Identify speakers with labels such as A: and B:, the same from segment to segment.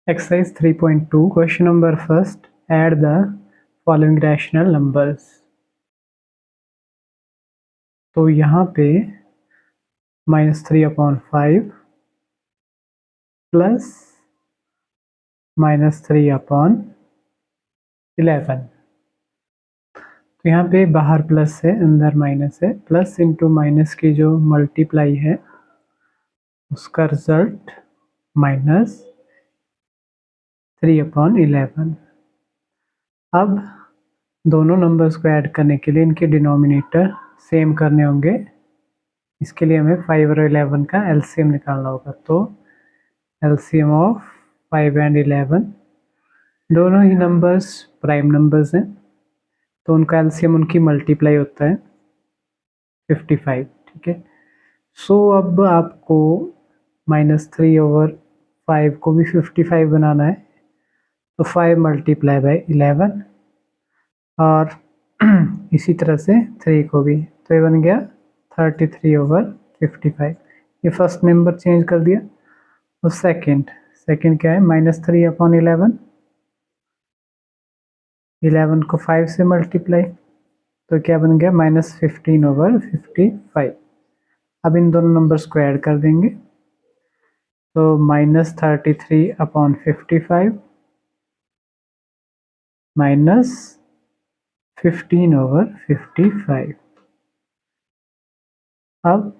A: Exercise 3.2 question number first, add the following rational numbers। तो यहाँ पे -3/5 प्लस -3/11। तो यहाँ पे बाहर प्लस है, अंदर माइनस है। प्लस इंटू माइनस की जो मल्टीप्लाई है उसका रिजल्ट -3/11। अब दोनों नंबर्स को ऐड करने के लिए इनके डिनोमिनेटर सेम करने होंगे। इसके लिए हमें 5 और 11 का एलसीएम निकालना होगा। तो एलसीएम ऑफ 5 एंड 11, दोनों ही नंबर्स प्राइम नंबर्स हैं तो उनका एलसीएम उनकी मल्टीप्लाई होता है 55। ठीक है, सो अब आपको -3/5 को भी 55 बनाना है। तो 5 × 11 और इसी तरह से 3 को भी, तो ये बन गया 33/55। ये फर्स्ट नंबर चेंज कर दिया। और सेकंड क्या है, -3/11, 11 को 5 से मल्टीप्लाई, तो क्या बन गया -15/55। अब इन दोनों नंबर्स को ऐड कर देंगे तो -33/55 -15/55। अब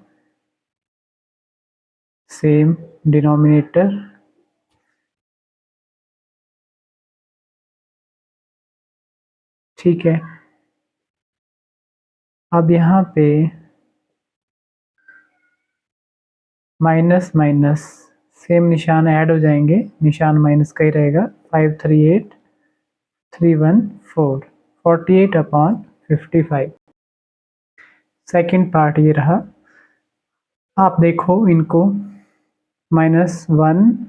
A: सेम डिनोमिनेटर, ठीक है। अब यहाँ पे माइनस माइनस सेम निशान ऐड हो जाएंगे, निशान माइनस का ही रहेगा। 538,314 48/55। सेकेंड पार्ट ये रहा। आप देखो इनको -1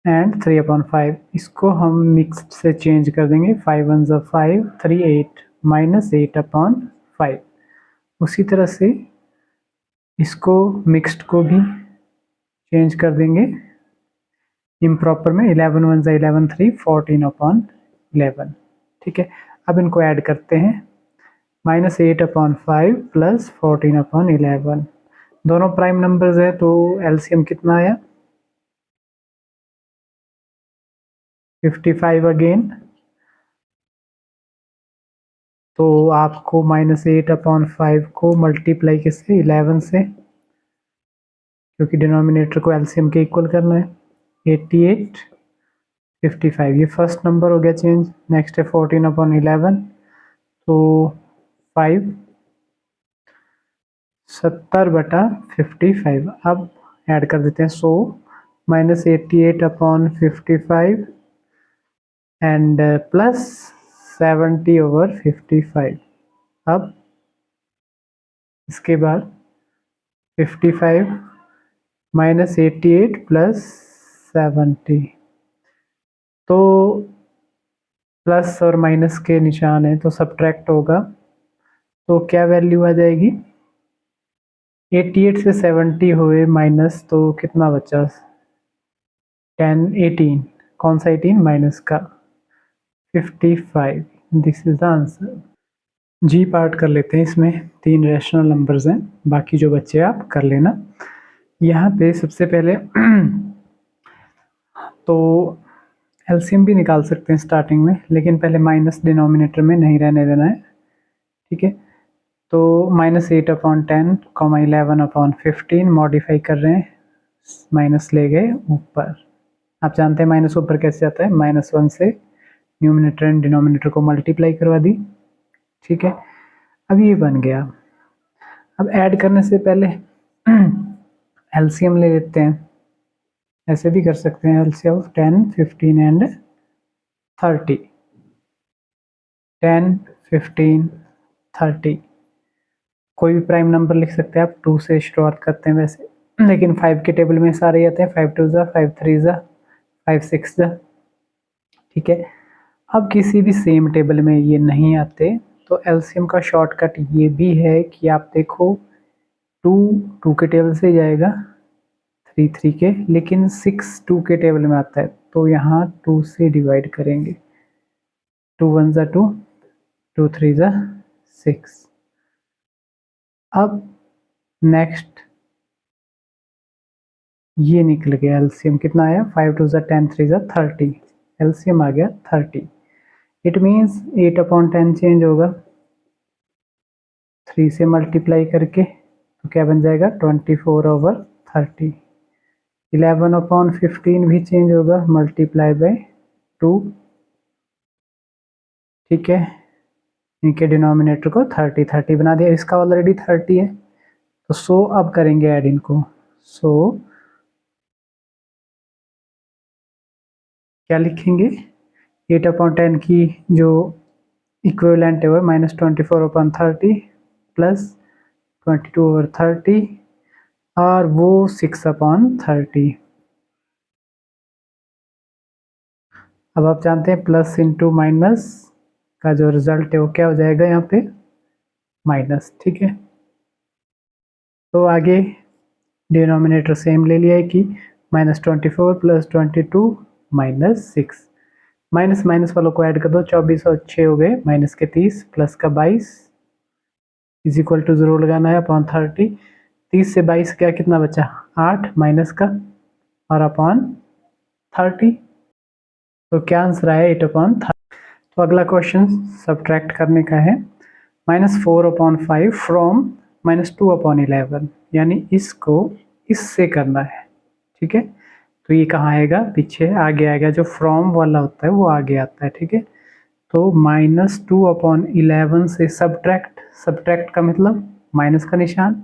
A: एंड 3/5, इसको हम मिक्स्ड से चेंज कर देंगे। 5 1 ज़ा 5, 3 8 -8/5। उसी तरह से इसको मिक्स्ड को भी चेंज कर देंगे इम्प्रॉपर में। 11 1 ज़ा 11, 3 14/11। ठीक है, अब इनको ऐड करते हैं। -8/5 प्लस 14/11, दोनों प्राइम नंबर्स है तो एलसीएम कितना आया 55 अगेन। तो आपको -8/5 को मल्टीप्लाई किससे, 11 से, क्योंकि डिनोमिनेटर को एलसीएम के इक्वल करना है। 88/55, ये फर्स्ट नंबर हो गया चेंज। नेक्स्ट है 14/11, तो 5 70/55। अब ऐड कर देते हैं। सो -88/55 एंड प्लस 70/55। अब इसके बाद 55 -88 प्लस 70, तो प्लस और माइनस के निशान है तो सब्ट्रैक्ट होगा। तो क्या वैल्यू आ जाएगी, 88 से 70 हुए माइनस, तो कितना बचा 10 18, कौन सा 18, माइनस का 55। This is the answer. G part कर लेते हैं। इसमें 3 रैशनल नंबर्स हैं, बाकी जो बच्चे आप कर लेना। यहाँ पे सबसे पहले तो एलसीएम भी निकाल सकते हैं स्टार्टिंग में, लेकिन पहले माइनस डिनोमिनेटर में नहीं रहने देना है। ठीक है, तो -8/10, 11/15 मॉडिफाई कर रहे हैं, माइनस ले गए ऊपर। आप जानते हैं माइनस ऊपर कैसे आता है, -1 से न्यूमिनेटर एंड डिनोमिनेटर को मल्टीप्लाई करवा दी। ठीक है, अब ये बन गया। अब ऐड करने से पहले एलसीएम ले लेते हैं। ऐसे भी कर सकते हैं, एलसीएम ऑफ 10 15 एंड 30। 10 15 30, कोई भी प्राइम नंबर लिख सकते हैं आप। 2 से शुरुआत करते हैं वैसे, लेकिन 5 के टेबल में सारे आते हैं। 5 2 ज़ा 5 3 ज़ा 5 6 ज़ा। ठीक है, अब किसी भी सेम टेबल में ये नहीं आते तो एलसीएम का शॉर्टकट ये भी है कि आप देखो 2 2 के टेबल से जाएगा, 3 के, लेकिन 6 2 के टेबल में आता है, तो यहाँ 2 से डिवाइड करेंगे। 2 1 ज़ा 2, 2 3 ज़ा 6। अब नेक्स्ट ये निकल गया एलसीएम, कितना आया 5 2 ज़ा 10, 3 ज़ा 30, एलसीएम आ गया 30। इट मीन्स 8/10 चेंज होगा 3 से मल्टीप्लाई करके, तो क्या बन जाएगा 24/30। 11/15 भी चेंज होगा मल्टीप्लाई बाय 2, ठीक है। इनके डिनोमिनेटर को 30 30 बना दिया, इसका ऑलरेडी 30 है, तो 100 अब करेंगे ऐड इनको। सो क्या लिखेंगे, 8/10 की जो इक्विवेलेंट है वो -24/30 प्लस 22/30 और वो 6/30। अब आप जानते हैं प्लस इंटू माइनस का जो रिजल्ट है वो क्या हो जाएगा यहाँ पे, माइनस, ठीक है। तो आगे डिनोमिनेटर सेम ले लिया है कि -24 + 22 - 6, माइनस माइनस वालों को ऐड कर दो, 24 और 6 हो गए माइनस के 30 प्लस का 22 इज इक्वल टू 0 लगाना है अपॉन 30। 30 से 22 क्या कितना बचा 8 माइनस का और अपॉन 30, तो क्या आंसर आया 8/30। तो अगला क्वेश्चन सब्ट्रैक्ट करने का है, -4/5 फ्रॉम -2/11, यानी इसको इससे करना है, ठीक है। तो ये कहाँ आएगा, पीछे आगे आएगा, जो फ्रॉम वाला होता है वो आगे आता है, ठीक है। तो -2/11 से सब्ट्रैक्ट, सब्ट्रैक्ट का मतलब माइनस का निशान,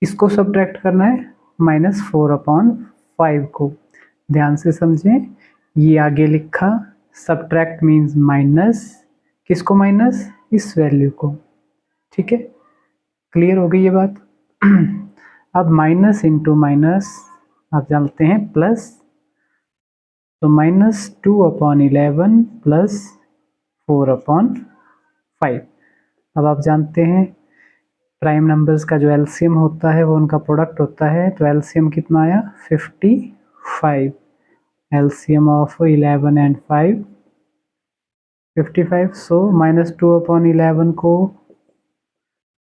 A: इसको सब्ट्रैक्ट करना है -4/5 को। ध्यान से समझें, ये आगे लिखा सब्ट्रैक्ट मीन्स माइनस, किसको माइनस, इस वैल्यू को, ठीक है। क्लियर हो गई ये बात। अब माइनस इंटू माइनस आप जानते हैं प्लस, तो -2/11 प्लस 4/5। अब आप जानते हैं प्राइम नंबर्स का जो एलसीएम होता है वो उनका प्रोडक्ट होता है, तो एलसीएम कितना आया 55। LCM of 11 and 5 55। सो -2/11 को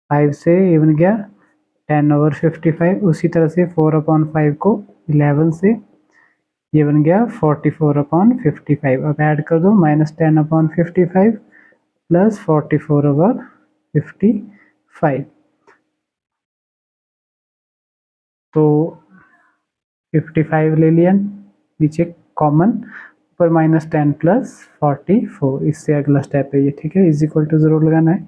A: 5 से ये बन गया 10/55, उसी तरह से 4/5 को 11 से ये बन गया 44/55। अब ऐड कर दो -10/55 प्लस 44/55, तो 55 ले लिया नीचे कॉमन, ऊपर -10 प्लस 44, इससे अगला स्टेप है ये, ठीक है। इज इक्वल टू 0 लगाना है,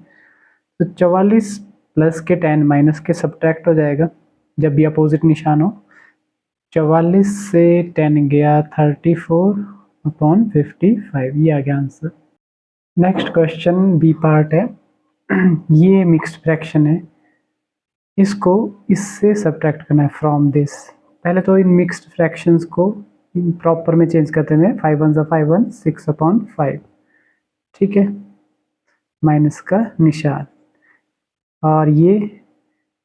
A: तो 44 प्लस के 10 माइनस के सब्ट्रैक्ट हो जाएगा जब भी अपोजिट निशान हो। 44 से 10 गया 34/55, ये आ गया answer. Next question B part है। ये मिक्स्ड फ्रैक्शन है, इसको इससे सब्ट्रैक्ट करना है फ्रॉम दिस। पहले तो इन मिक्स्ड फ्रैक्शंस को प्रॉपर में चेंज करते हैं, 5 1 ज़ा 5 1, 6/5, ठीक है, माइनस का निशान, और ये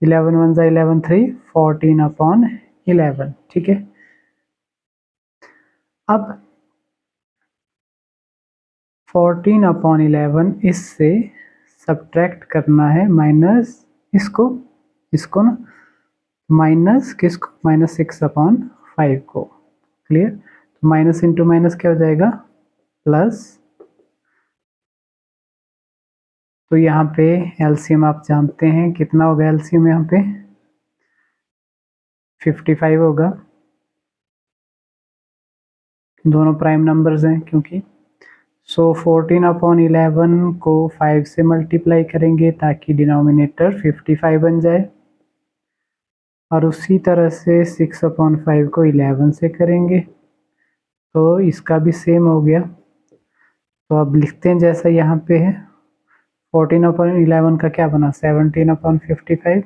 A: 11 1 ज़ा 11 3, 14/11, ठीक है। अब 14/11 इससे सब्ट्रैक्ट करना है माइनस इसको, इसको ना माइनस किसको, -6/5 को। क्लियर, तो माइनस इंटू माइनस क्या हो जाएगा प्लस, तो यहाँ पे एलसीएम आप जानते हैं कितना होगा, एलसीएम यहाँ पे 55 होगा, दोनों प्राइम नंबर्स हैं क्योंकि। सो 14/11 को 5 से मल्टीप्लाई करेंगे ताकि डिनोमिनेटर 55 बन जाए, और उसी तरह से 6/5 को 11 से करेंगे, तो इसका भी सेम हो गया। तो अब लिखते हैं जैसा यहाँ पे है, 14/11 का क्या बना 17/55,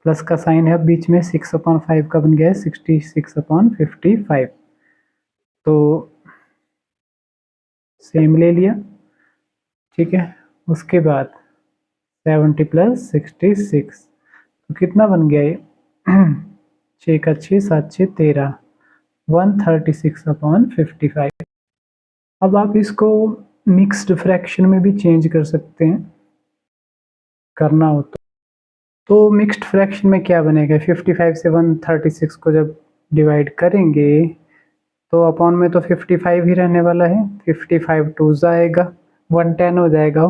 A: प्लस का साइन है बीच में, 6/5 का बन गया है 66/55, तो सेम ले लिया, ठीक है। उसके बाद 70 + 66, तो कितना बन गया ये 6 का 6, 7 6 13, 136/55। अब आप इसको मिक्स्ड फ्रैक्शन में भी चेंज कर सकते हैं, करना हो तो मिक्स्ड फ्रैक्शन में क्या बनेगा, 55 से 136 को जब डिवाइड करेंगे तो अपॉन में तो 55 ही रहने वाला है, 55 टू आएगा, 110 हो जाएगा,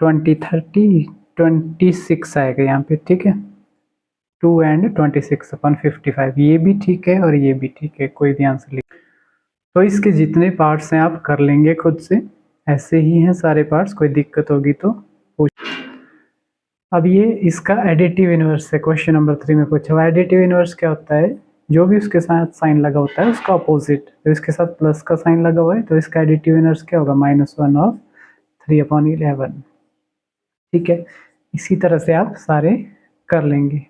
A: 20 30 26 आएगा यहाँ पे, ठीक है। 2 एंड 26/55, ये भी ठीक है और ये भी ठीक है, कोई भी आंसर लिख। तो इसके जितने पार्ट्स हैं आप कर लेंगे खुद से, ऐसे ही हैं सारे पार्ट्स, कोई दिक्कत होगी तो पूछ। अब ये इसका एडिटिव इनवर्स है, क्वेश्चन नंबर 3 में पूछा हुआ। एडिटिव इनवर्स क्या होता है, जो भी उसके साथ साइन लगा होता है उसका अपोजिट, तो इसके साथ प्लस का साइन लगा हुआ है तो इसका एडिटिव इनवर्स क्या होगा, -1/3/11। ठीक है, इसी तरह से आप सारे कर लेंगे।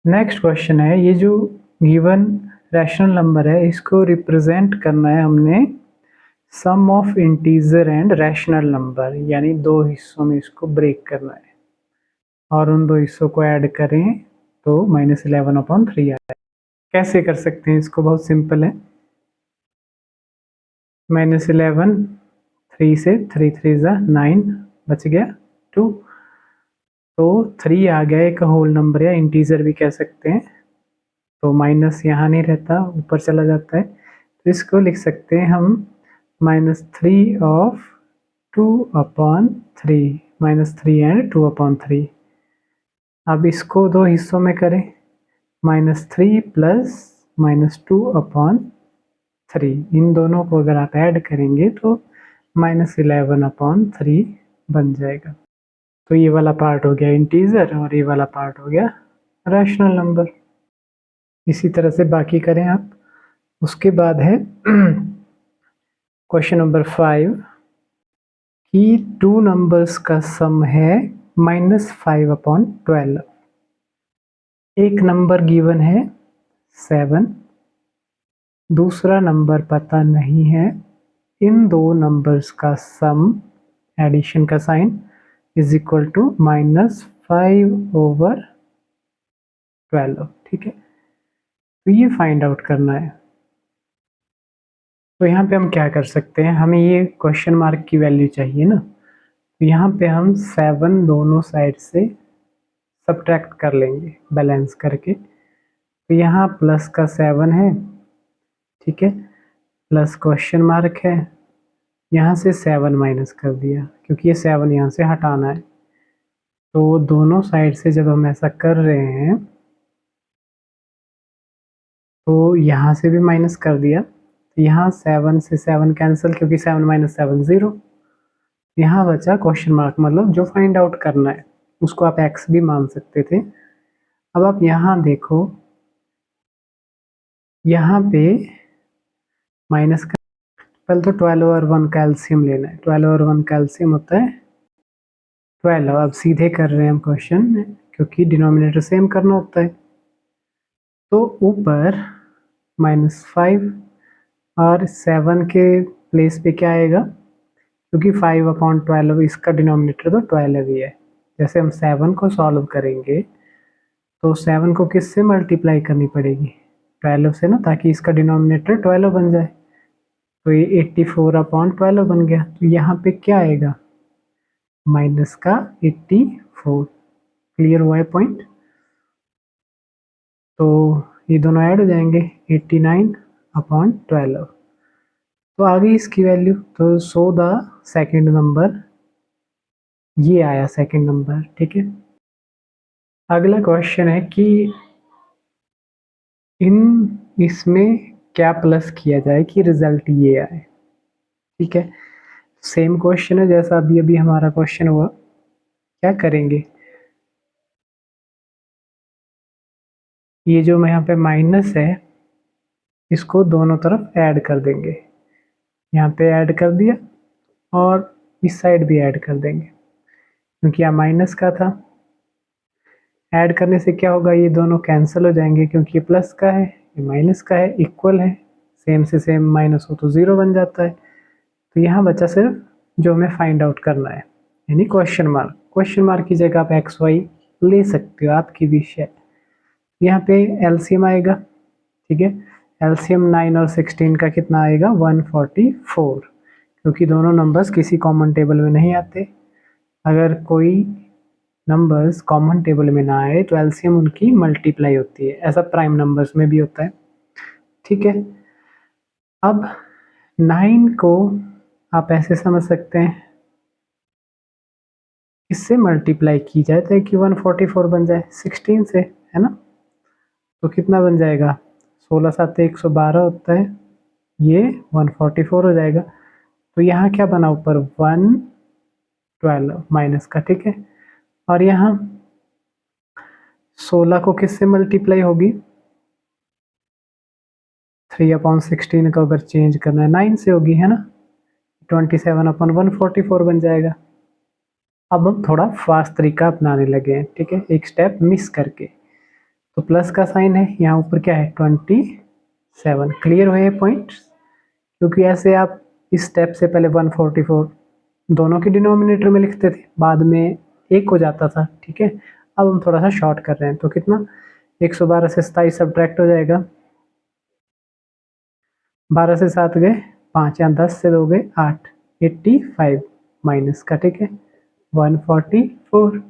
A: नेक्स्ट क्वेश्चन है, ये जो गिवन रैशनल नंबर है इसको रिप्रेजेंट करना है हमने sum of integer and rational number, यानी दो हिस्सों में इसको ब्रेक करना है और उन दो हिस्सों को ऐड करें तो -11/3 आए। कैसे कर सकते हैं इसको, बहुत सिंपल है। -11, 3 से 3 3 9, बच गया 2, तो 3 आ गया, एक होल नंबर या इंटीजर भी कह सकते हैं, तो माइनस यहाँ नहीं रहता, ऊपर चला जाता है, तो इसको लिख सकते हैं हम -3/2/3, -3 एंड 2/3। अब इसको दो हिस्सों में करें, -3 प्लस -2/3, इन दोनों को अगर आप ऐड करेंगे तो -11/3 बन जाएगा। तो ये वाला पार्ट हो गया इंटीजर और ये वाला पार्ट हो गया रैशनल नंबर। इसी तरह से बाकी करें आप। उसके बाद है क्वेश्चन नंबर 5 कि 2 नंबर्स का सम है -5/12। एक नंबर गिवन है 7, दूसरा नंबर पता नहीं है, इन दो नंबर्स का सम, एडिशन का साइन, इज इक्वल टू -5/12। ठीक है, तो ये फाइंड आउट करना है। तो यहाँ पे हम क्या कर सकते हैं, हमें ये क्वेश्चन मार्क की वैल्यू चाहिए ना, तो यहाँ पे हम 7 दोनों साइड से सब्ट्रैक्ट कर लेंगे बैलेंस करके। तो यहाँ प्लस का 7 है, ठीक है, प्लस क्वेश्चन मार्क है, यहाँ से 7 माइनस कर दिया क्योंकि ये 7 यहाँ से हटाना है। तो दोनों साइड से जब हम ऐसा कर रहे हैं तो यहाँ से भी माइनस कर दिया, तो यहाँ 7 से 7 कैंसिल, क्योंकि 7 - 7 0। यहाँ बचा क्वेश्चन मार्क, मतलब जो फाइंड आउट करना है उसको आप x भी मान सकते थे। अब आप यहाँ देखो, यहाँ पे माइनस का, पहले तो 12 और 1 का एलसीएम लेना है, 12 और 1 का एलसीएम होता है 12। अब सीधे कर रहे हैं हम क्वेश्चन, क्योंकि डिनोमिनेटर सेम करना होता है। तो ऊपर -5 और 7 के प्लेस पे क्या आएगा, क्योंकि 5/12 इसका डिनोमिनेटर तो 12 ही है। जैसे हम 7 को सॉल्व करेंगे तो 7 को किससे मल्टीप्लाई करनी पड़ेगी, 12 से ना, ताकि इसका डिनोमिनेटर 12 बन जाए। तो ये 84/12 बन गया। तो यहाँ पे क्या आएगा, माइनस का 84। क्लियर हुआ है पॉइंट। तो ये दोनों ऐड हो जाएंगे, 89/12। तो आ गई इसकी वैल्यू। तो सो द सेकेंड नंबर, ये आया सेकेंड नंबर। ठीक है, अगला क्वेश्चन है कि इसमें क्या प्लस किया जाए कि रिजल्ट ये आए। ठीक है, सेम क्वेश्चन है जैसा अभी अभी हमारा क्वेश्चन हुआ। क्या करेंगे, ये जो यहाँ पे माइनस है इसको दोनों तरफ ऐड कर देंगे, यहाँ पे ऐड कर दिया और इस साइड भी ऐड कर देंगे, क्योंकि यहाँ माइनस का था। ऐड करने से क्या होगा, ये दोनों कैंसिल हो जाएंगे, क्योंकि ये प्लस का है ये माइनस का है, इक्वल है, सेम से सेम माइनस हो तो 0 बन जाता है। तो यहाँ बचा सिर्फ जो हमें फाइंड आउट करना है, यानी क्वेश्चन मार्क। क्वेश्चन मार्क की जगह आप XY ले सकते हो, आपकी विश है। यहाँ पे एलसीएम आएगा, ठीक है। एलसीएम 9 और 16 का कितना आएगा 144, क्योंकि दोनों नंबर्स किसी कॉमन टेबल में नहीं आते। अगर कोई नंबर्स कॉमन टेबल में ना आए तो एलसीएम उनकी मल्टीप्लाई होती है, ऐसा प्राइम नंबर्स में भी होता है, ठीक है। अब 9 को आप ऐसे समझ सकते हैं, इससे मल्टीप्लाई की जाए तो कि 144 बन जाए 16 से, है ना। तो कितना बन जाएगा 16 7 112 होता है, ये 144 हो जाएगा। तो यहाँ क्या बना ऊपर 112 माइनस का, ठीक है। और यहाँ 16 को किससे मल्टीप्लाई होगी 3/16 को अगर चेंज करना है 9 से होगी, है ना। 27/144 बन जाएगा। अब हम थोड़ा फास्ट तरीका अपनाने लगे हैं, ठीक है, एक स्टेप मिस करके। तो प्लस का साइन है, यहाँ ऊपर क्या है 27। क्लियर हुए पॉइंट्स, क्योंकि ऐसे आप इस स्टेप से पहले 144 दोनों के डिनोमिनेटर में लिखते थे, बाद में एक हो जाता था, ठीक है। अब हम थोड़ा सा शॉर्ट कर रहे हैं, तो कितना 112 से 27 सब्ट्रैक्ट हो जाएगा, 12 से 7 गए 5, या 10 से 2 गए 8, 85 माइनस का, ठीक है 144।